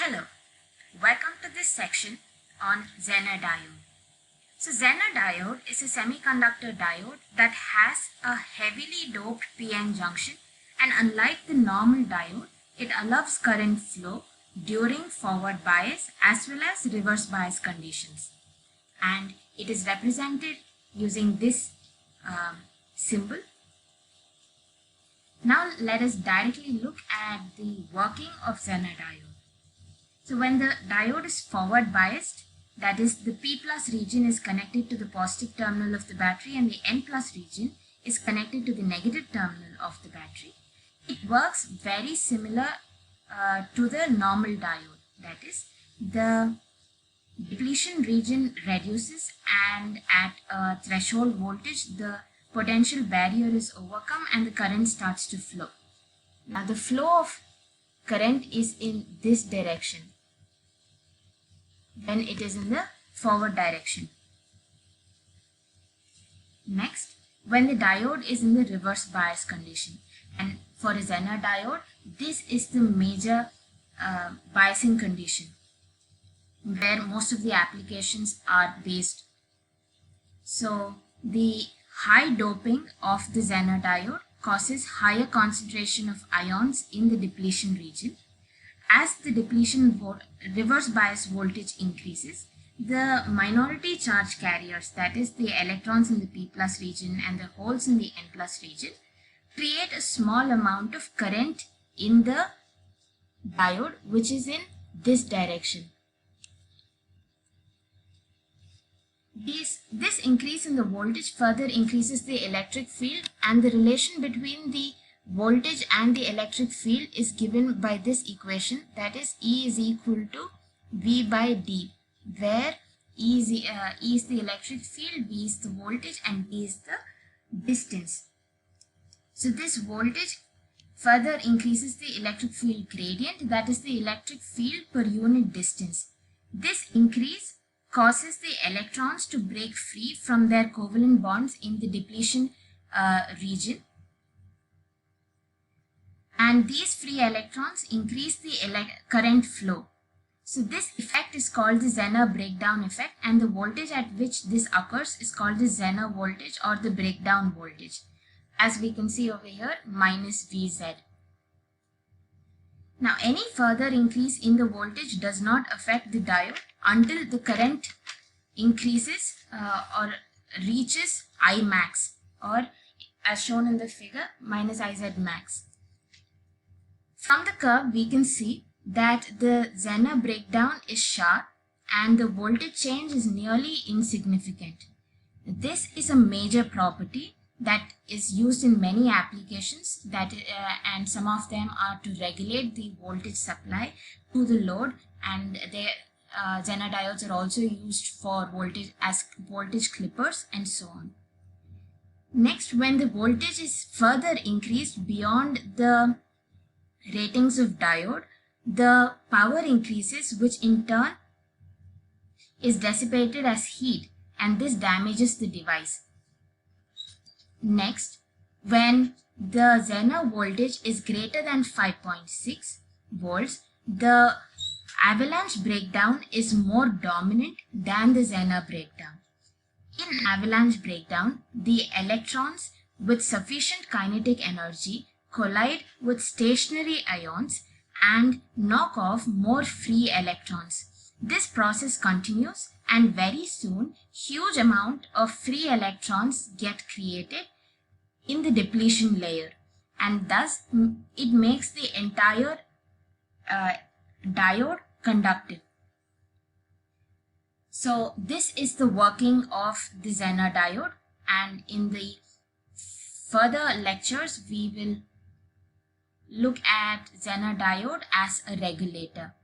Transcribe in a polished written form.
Hello, welcome to this section on Zener Diode. So Zener Diode is a semiconductor diode that has a heavily doped PN junction, and unlike the normal diode, it allows current flow during forward bias as well as reverse bias conditions. And it is represented using this symbol. Now let us directly look at the working of Zener Diode. So when the diode is forward biased, that is the P plus region is connected to the positive terminal of the battery and the N plus region is connected to the negative terminal of the battery, it works very similar to the normal diode. That is, the depletion region reduces, and at a threshold voltage the potential barrier is overcome and the current starts to flow. Now the flow of current is in this direction when it is in the forward direction. Next, when the diode is in the reverse bias condition, and for a Zener diode this is the major biasing condition where most of the applications are based. So the high doping of the Zener diode causes higher concentration of ions in the depletion region. As the reverse bias voltage increases, the minority charge carriers, that is the electrons in the P plus region and the holes in the N plus region, create a small amount of current in the diode which is in this direction. This increase in the voltage further increases the electric field, and the relation between the voltage and the electric field is given by this equation, that is E is equal to V by D, where E is the electric field, V is the voltage, and D is the distance. So this voltage further increases the electric field gradient, that is the electric field per unit distance. This increase causes the electrons to break free from their covalent bonds in the depletion region, and these free electrons increase the current flow. So this effect is called the Zener breakdown effect, and the voltage at which this occurs is called the Zener voltage or the breakdown voltage, as we can see over here, minus Vz. Now any further increase in the voltage does not affect the diode until the current increases or reaches I max, or as shown in the figure, minus Iz max. From the curve we can see that the Zener breakdown is sharp and the voltage change is nearly insignificant. This is a major property that is used in many applications, and some of them are to regulate the voltage supply to the load, and Zener diodes are also used for voltage clippers and so on. Next, when the voltage is further increased beyond the ratings of diode, the power increases, which in turn is dissipated as heat, and this damages the device. Next, when the Zener voltage is greater than 5.6 volts, the avalanche breakdown is more dominant than the Zener breakdown. In avalanche breakdown, the electrons with sufficient kinetic energy collide with stationary ions and knock off more free electrons. This process continues, and very soon huge amount of free electrons get created in the depletion layer, and thus it makes the entire diode conductive. So this is the working of the Zener diode, and in the further lectures we will look at Zener diode as a regulator.